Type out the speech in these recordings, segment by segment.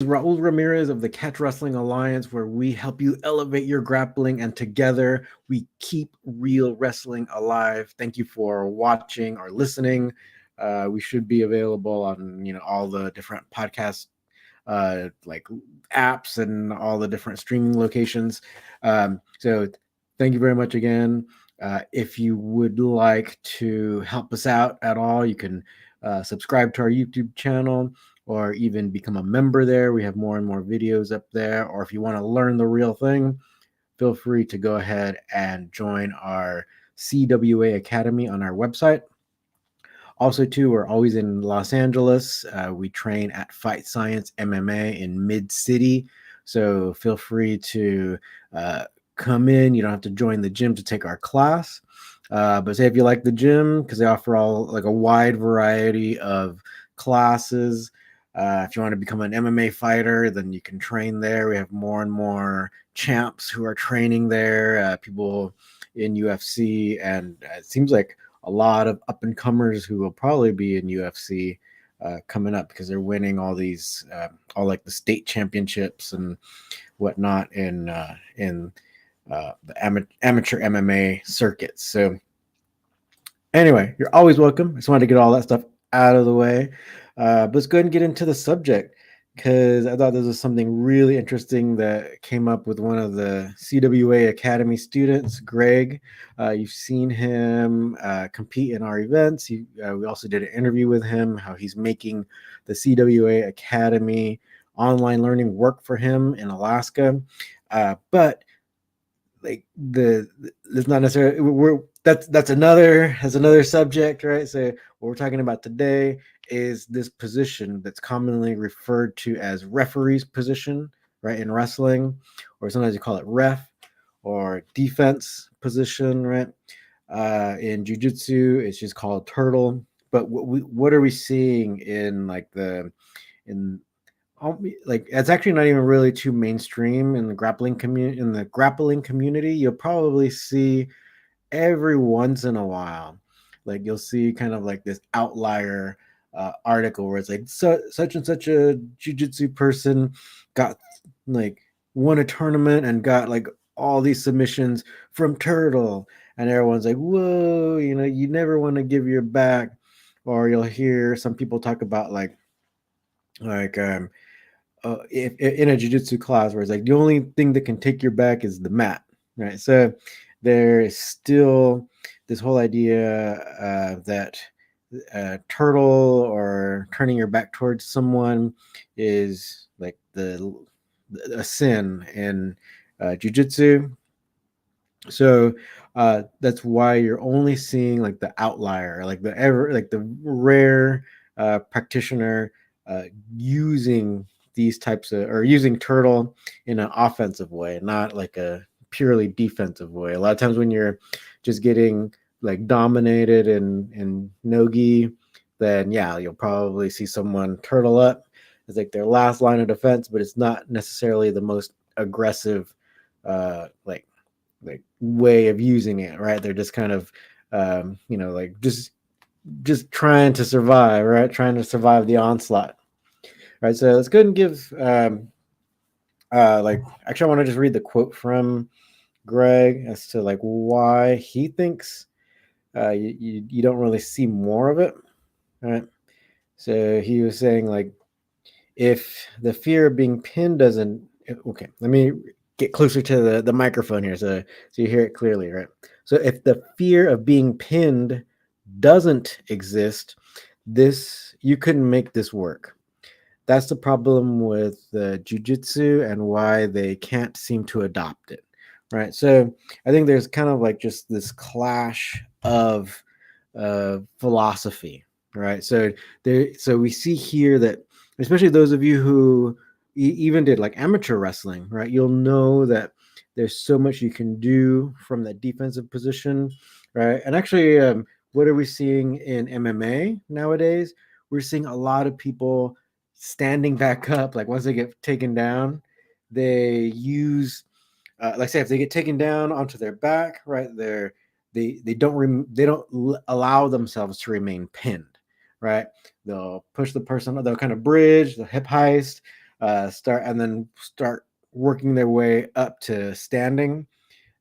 Raul Ramirez of the Catch Wrestling Alliance, where we help you elevate your grappling, and together we keep real wrestling alive. Thank you for watching or listening. We should be available on all the different podcast like apps and all the different streaming locations. So thank you very much again. If you would like to help us out at all, you can subscribe to our YouTube channel or even become a member there. We have more and more videos up there. Or if you want to learn the real thing, feel free to go ahead and join our CWA Academy on our website. Also, too, we're always in Los Angeles. We train at Fight Science MMA in Mid City. So feel free to come in. You don't have to join the gym to take our class. But say if you like the gym, because they offer all like a wide variety of classes. If you want to become an MMA fighter, then you can train there. We have more and more champs who are training there, people in UFC, and it seems like a lot of up and comers who will probably be in UFC coming up because they're winning all these, all like the state championships and whatnot in the amateur MMA circuits. So anyway, you're always welcome. I just wanted to get all that stuff out of the way. But let's go ahead and get into the subject because I thought this was something really interesting that came up with one of the CWA Academy students, Greg. You've seen him compete in our events. We also did an interview with him, how he's making the CWA Academy online learning work for him in Alaska. But like it's not necessarily that's another subject, right? So what we're talking about today is this position that's commonly referred to as referee's position, right, in wrestling, or sometimes you call it ref or defense position, right? In jiu-jitsu it's just called turtle. But what are we seeing in like the in like it's actually not even really too mainstream in the grappling community. In the grappling community, you'll probably see every once in a while, like you'll see kind of like this outlier article where it's like such and such a jiu-jitsu person got like won a tournament and got like all these submissions from turtle, and everyone's like, whoa, you never want to give your back. Or you'll hear some people talk about like if in a jiu-jitsu class where it's like the only thing that can take your back is the mat, right? So there is still this whole idea that turtle or turning your back towards someone is like a sin in jiu-jitsu. So that's why you're only seeing like the outlier, like the rare practitioner using these types of, or using turtle in an offensive way, not like a purely defensive way. A lot of times when you're just getting like dominated in nogi, then yeah, you'll probably see someone turtle up as like their last line of defense, but it's not necessarily the most aggressive like way of using it, right? They're just kind of like just trying to survive, right? Trying to survive the onslaught. Right. So let's go ahead and give like actually I want to just read the quote from Greg as to like why he thinks you don't really see more of it. Right. So he was saying like if the fear of being pinned doesn't, okay, let me get closer to the microphone here so you hear it clearly, right? So if the fear of being pinned doesn't exist, this you couldn't make this work. That's the problem with jiu-jitsu and why they can't seem to adopt it, right? So I think there's kind of like just this clash of philosophy, right? So we see here that especially those of you who even did like amateur wrestling, right? You'll know that there's so much you can do from that defensive position, right? And actually, what are we seeing in MMA nowadays? We're seeing a lot of people standing back up. Like once they get taken down, they use, like say if they get taken down onto their back, right? They don't allow themselves to remain pinned, right? They'll push the person, they'll kind of bridge, the hip heist, start working their way up to standing.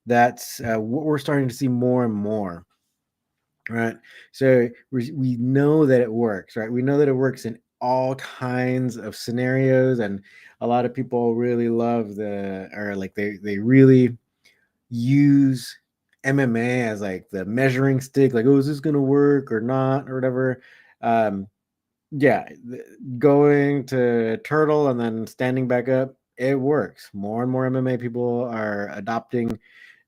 That's what we're starting to see more and more. Right. So we know that it works, right? We know that it works in all kinds of scenarios. And a lot of people really love they really use MMA as like the measuring stick, like, oh, is this going to work or not or whatever. Um, yeah, going to turtle and then standing back up, it works. More and more MMA people are adopting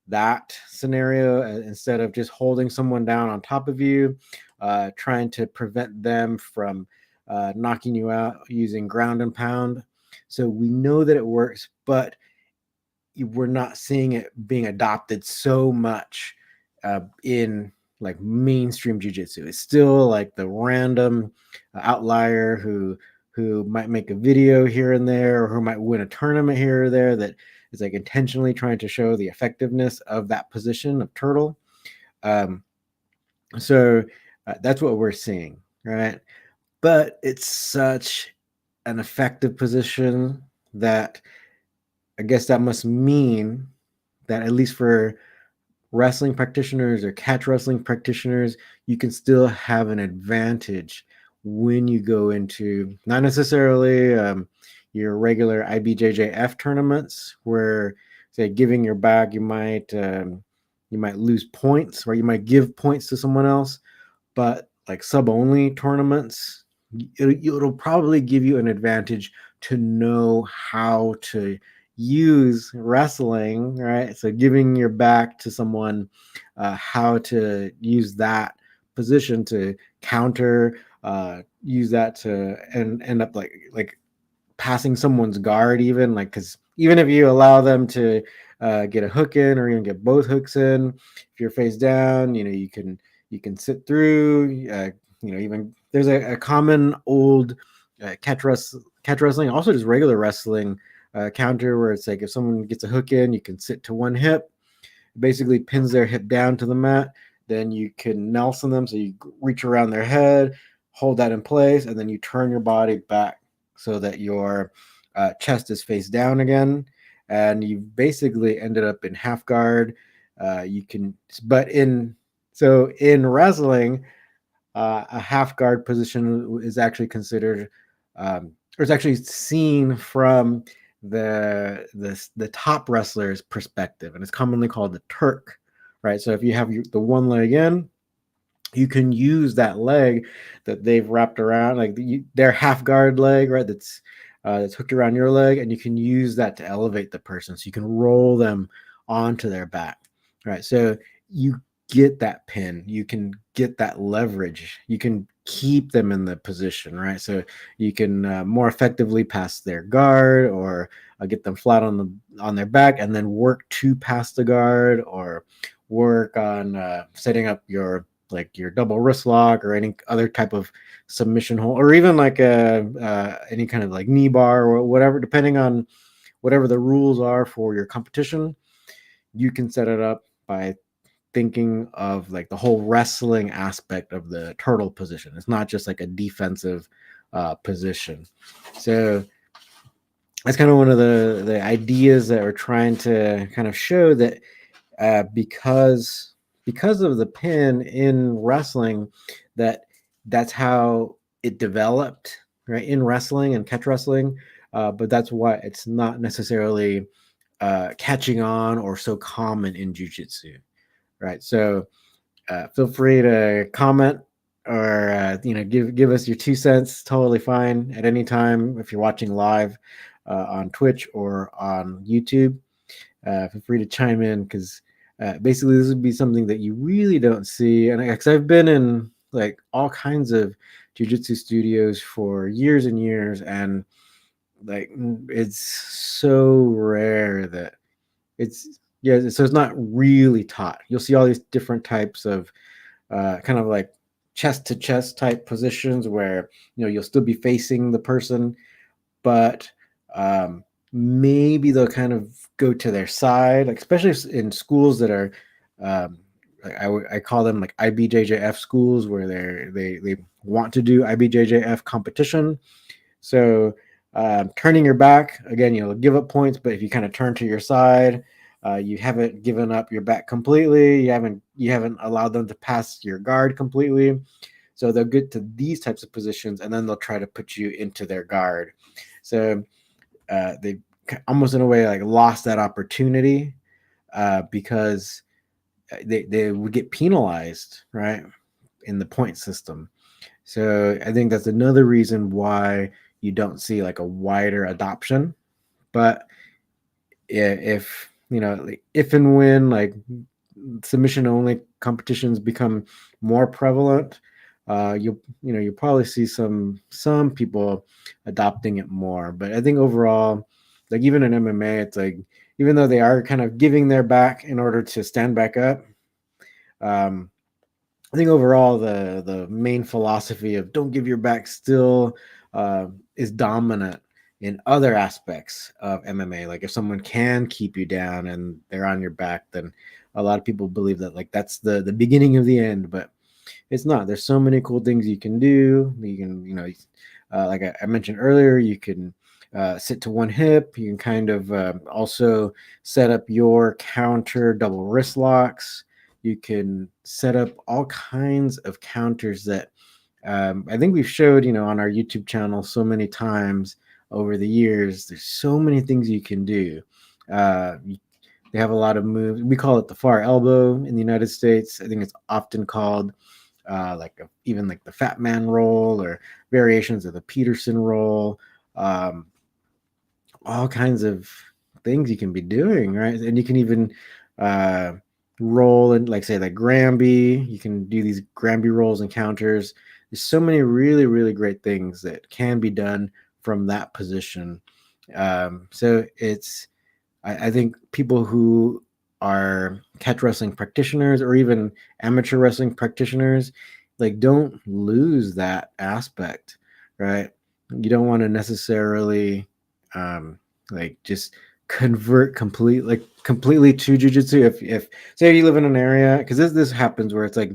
that scenario instead of just holding someone down on top of you, trying to prevent them from knocking you out using ground and pound. So we know that it works, but we're not seeing it being adopted so much in like mainstream jiu-jitsu. It's still like the random outlier who might make a video here and there, or who might win a tournament here or there, that is like intentionally trying to show the effectiveness of that position of turtle. Um, so that's what we're seeing, right? But it's such an effective position that I guess that must mean that, at least for wrestling practitioners or catch wrestling practitioners, you can still have an advantage when you go into not necessarily your regular IBJJF tournaments, where, say, giving your back, you might lose points, or you might give points to someone else. But like sub only tournaments, it'll probably give you an advantage to know how to use wrestling, right? So giving your back to someone, how to use that position to counter, use that to end up like passing someone's guard, even like, because even if you allow them to get a hook in, or even get both hooks in, if you're face down, you can sit through. Even there's a common old catch wrestling, also just regular wrestling counter, where it's like if someone gets a hook in, you can sit to one hip, basically pins their hip down to the mat. Then you can Nelson them, so you reach around their head, hold that in place, and then you turn your body back so that your chest is face down again, and you basically ended up in half guard. You can, but in wrestling, a half guard position is actually considered, or is actually seen from the top wrestler's perspective, and it's commonly called the Turk, right? So if you have the one leg in, you can use that leg that they've wrapped around, like their half guard leg, right? That's hooked around your leg, and you can use that to elevate the person. So you can roll them onto their back, right? So you get that pin, you can get that leverage, you can keep them in the position, right? So you can more effectively pass their guard, or get them flat on their back, and then work to pass the guard, or work on setting up your double wrist lock, or any other type of submission hold, or even like any kind of like knee bar, or whatever, depending on whatever the rules are for your competition. You can set it up by thinking of like the whole wrestling aspect of the turtle position. It's not just like a defensive position. So that's kind of one of the ideas that we're trying to kind of show, that because of the pin in wrestling, that's how it developed, right, in wrestling and catch wrestling. But that's why it's not necessarily catching on or so common in jiu-jitsu, right? So feel free to comment, or give us your 2 cents. Totally fine at any time. If you're watching live on Twitch or on YouTube, feel free to chime in, because basically this would be something that you really don't see. And because I've been in like all kinds of jiu-jitsu studios for years and years, and like it's so rare that so it's not really taught. You'll see all these different types of kind of like chest to chest type positions, where you'll still be facing the person, but maybe they'll kind of go to their side, like especially in schools that are I call them like IBJJF schools, where they want to do IBJJF competition. So Turning your back, again, you'll give up points, but if you kind of turn to your side, you haven't given up your back completely. You haven't allowed them to pass your guard completely. So they'll get to these types of positions, and then they'll try to put you into their guard. So they almost in a way like lost that opportunity because they would get penalized, right, in the point system. So I think that's another reason why you don't see like a wider adoption. But if if and when like submission only competitions become more prevalent, you'll probably see some people adopting it more. But I think overall, like even in MMA, it's like even though they are kind of giving their back in order to stand back up, um, I think overall the main philosophy of don't give your back still is dominant in other aspects of MMA. Like if someone can keep you down and they're on your back, then a lot of people believe that like that's the beginning of the end, but it's not. There's so many cool things you can do. You can like I mentioned earlier, you can sit to one hip. You can kind of also set up your counter double wrist locks. You can set up all kinds of counters that I think we've showed, on our YouTube channel so many times over the years. There's so many things you can do. They have a lot of moves. We call it the far elbow in the United States. I think it's often called even like the Fat Man roll or variations of the Peterson roll. Um, all kinds of things you can be doing, right? And you can even uh, roll and like say like Granby. You can do these Granby rolls and counters. There's so many really really great things that can be done from that position. So I think people who are catch wrestling practitioners or even amateur wrestling practitioners like don't lose that aspect, right? You don't want to necessarily like just convert completely to jujitsu. If say you live in an area, because this happens where it's like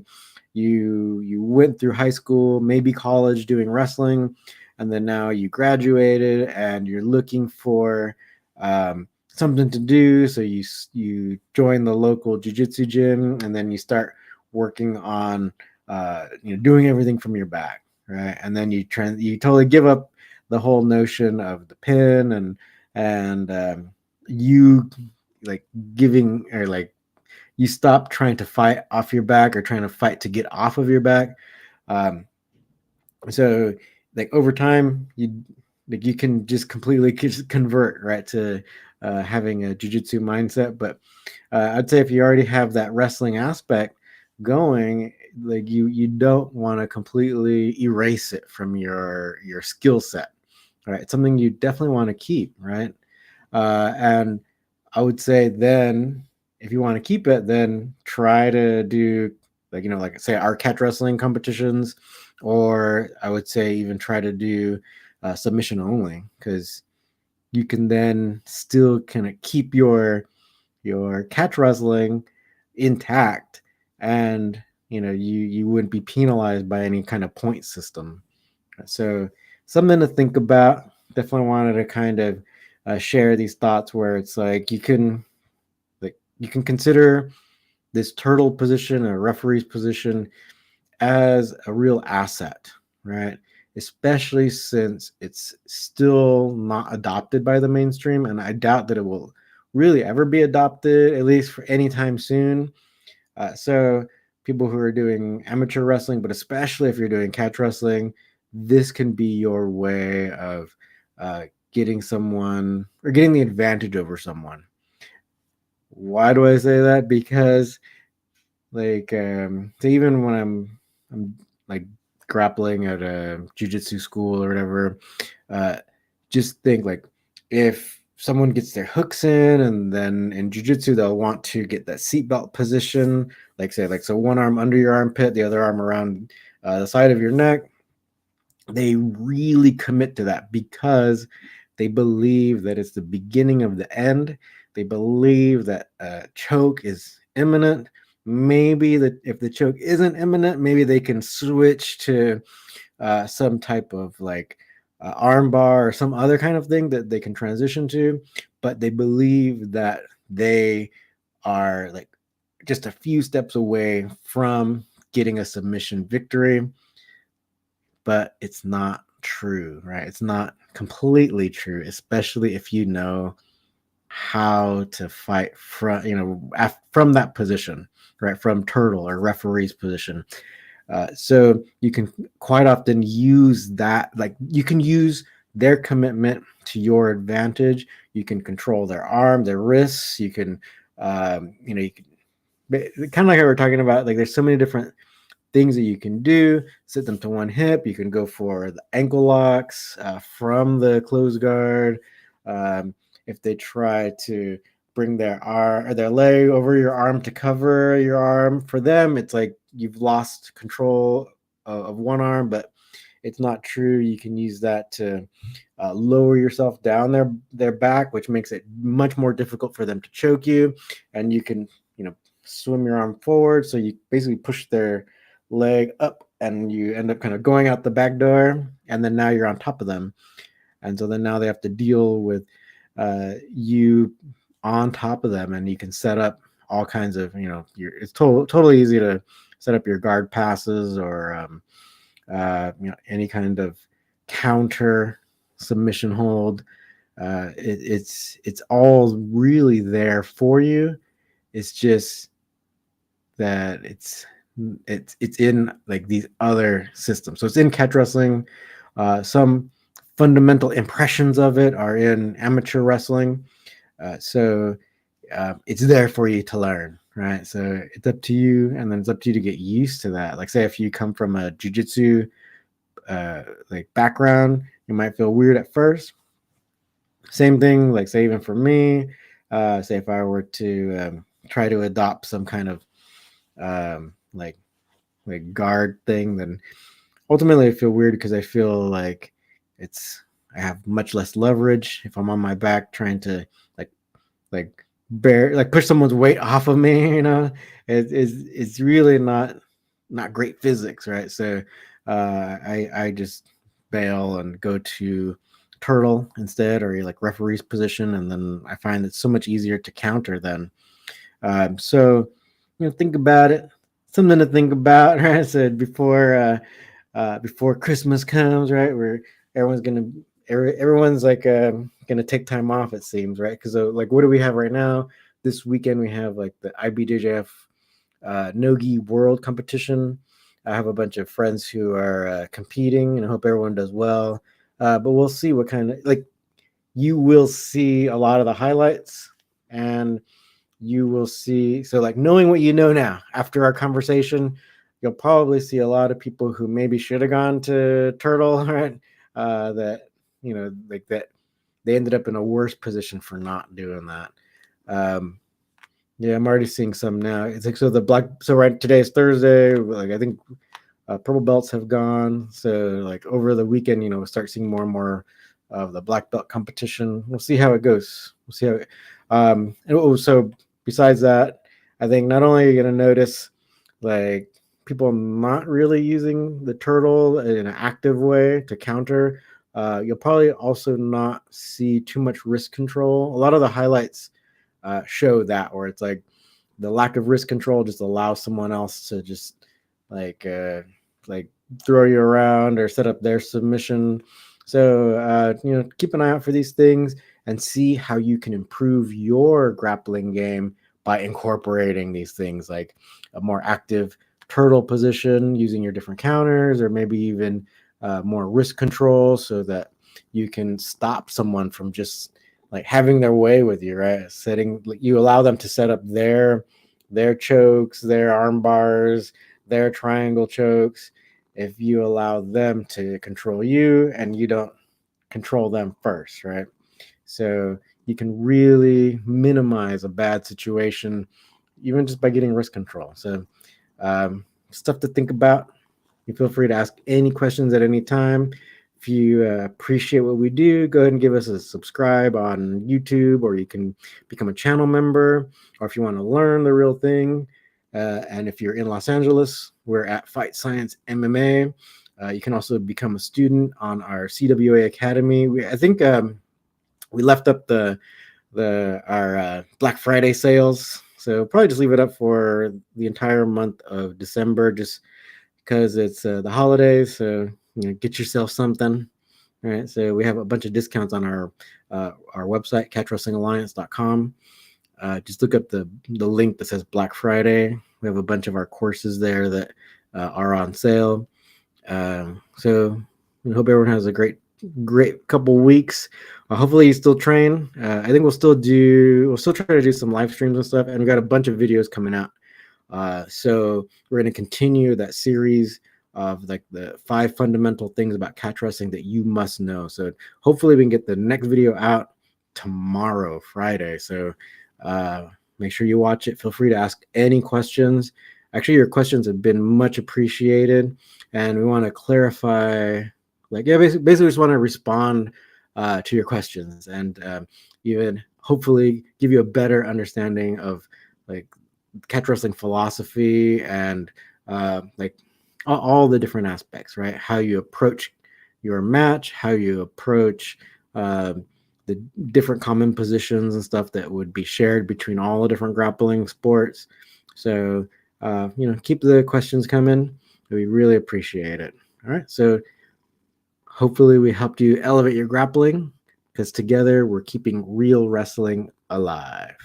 you went through high school, maybe college doing wrestling, and then now you graduated and you're looking for something to do. So you join the local jiu-jitsu gym, and then you start working on doing everything from your back, right? And then you totally give up the whole notion of the pin and you like giving or like you stop trying to fight off your back or trying to fight to get off of your back. Um, so like over time you can just completely just convert right to having a jiu-jitsu mindset. But I'd say if you already have that wrestling aspect going, like you don't want to completely erase it from your skill set, right? It's something you definitely want to keep, right? And I would say then if you want to keep it, then try to do like say our catch wrestling competitions, or I would say even try to do submission only, because you can then still kind of keep your catch wrestling intact, and you wouldn't be penalized by any kind of point system. So something to think about. Definitely wanted to kind of share these thoughts where it's like you can consider this turtle position or referee's position as a real asset, right? Especially since it's still not adopted by the mainstream, and I doubt that it will really ever be adopted, at least for any time soon. So people who are doing amateur wrestling, but especially if you're doing catch wrestling, this can be your way of getting someone or getting the advantage over someone. Why do I say that? Because so even when I'm like grappling at a jiu-jitsu school or whatever, uh just think like if someone gets their hooks in, and then in jiu-jitsu they'll want to get that seatbelt position, like say like so one arm under your armpit, the other arm around the side of your neck. They really commit to that because they believe that it's the beginning of the end. They believe that choke is imminent. Maybe that if the choke isn't imminent, maybe they can switch to some type of like arm bar or some other kind of thing that they can transition to, but they believe that they are like just a few steps away from getting a submission victory. But it's not true, right? It's not completely true, especially if you know how to fight from, from that position, right? From turtle or referee's position. So you can quite often use that, like you can use their commitment to your advantage. You can control their arm, their wrists. You can, you can kind of like I were talking about, like there's so many different things that you can do. Sit them to one hip. You can go for the ankle locks from the closed guard. If they try to bring their arm or their leg over your arm to cover your arm, for them, it's like you've lost control of one arm, but it's not true. You can use that to lower yourself down their back, which makes it much more difficult for them to choke you. And you can, swim your arm forward. So you basically push their leg up and you end up kind of going out the back door, and then now you're on top of them. And so then now they have to deal with you on top of them, and you can set up all kinds of, it's totally easy to set up your guard passes or, any kind of counter submission hold. It's all really there for you. It's just that it's in like these other systems. So it's in catch wrestling. Some fundamental impressions of it are in amateur wrestling. So it's there for you to learn, right? So it's up to you, and then it's up to you to get used to that. Like say if you come from a jiu-jitsu like background, you might feel weird at first. Same thing, like say even for me, say if I were to try to adopt some kind of like guard thing, then ultimately I feel weird because I feel like I have much less leverage if I'm on my back trying to push someone's weight off of me. It's really not great physics, right? So I just bail and go to turtle instead, or like referee's position, and then I find it's so much easier to counter then. So think about it. Something to think about, right? I said before Christmas comes, right? Where everyone's like gonna take time off, it seems, right? Because like what do we have right now? This weekend we have like the IBJJF Nogi World Competition. I have a bunch of friends who are competing, and I hope everyone does well. But we'll see what kind of, like, you will see a lot of the highlights, and you will see, so like knowing what you know now after our conversation, you'll probably see a lot of people who maybe should have gone to turtle, right? That like that they ended up in a worse position for not doing that. Yeah, I'm already seeing some now. It's like, so right, today is Thursday, like I think purple belts have gone, so like over the weekend, we'll start seeing more and more of the black belt competition. We'll see how it goes. We'll see how so besides that, I think not only are you going to notice like people not really using the turtle in an active way to counter, you'll probably also not see too much wrist control. A lot of the highlights show that, where it's like the lack of wrist control just allows someone else to just like throw you around or set up their submission. So keep an eye out for these things and see how you can improve your grappling game by incorporating these things, like a more active turtle position using your different counters, or maybe even more wrist control, so that you can stop someone from just like having their way with you, right? You allow them to set up their chokes, their arm bars, their triangle chokes. If you allow them to control you and you don't control them first, right? So you can really minimize a bad situation even just by getting wrist control. So stuff to think about. You feel free to ask any questions at any time. If you appreciate what we do, go ahead and give us a subscribe on YouTube, or you can become a channel member, or if you want to learn the real thing. And if you're in Los Angeles, we're at Fight Science MMA. You can also become a student on our CWA Academy. I think we left up our Black Friday sales, so probably just leave it up for the entire month of December, just because it's the holidays. So get yourself something. All right, so we have a bunch of discounts on our website, catchwrestlingalliance.com. Just look up the link that says Black Friday. We have a bunch of our courses there that are on sale. So I hope everyone has a great couple weeks. Hopefully you still train. I think we'll still try to do some live streams and stuff, and we got a bunch of videos coming out. So we're going to continue that series of like the 5 fundamental things about catch wrestling that you must know. So hopefully we can get the next video out tomorrow, Friday. So make sure you watch it. Feel free to ask any questions. Actually, your questions have been much appreciated, and we want to clarify. Basically, we just want to respond to your questions, and even hopefully give you a better understanding of like catch wrestling philosophy and like all the different aspects, right? How you approach your match, how you approach the different common positions and stuff that would be shared between all the different grappling sports. So keep the questions coming. We really appreciate it. All right, so hopefully we helped you elevate your grappling, because together we're keeping real wrestling alive.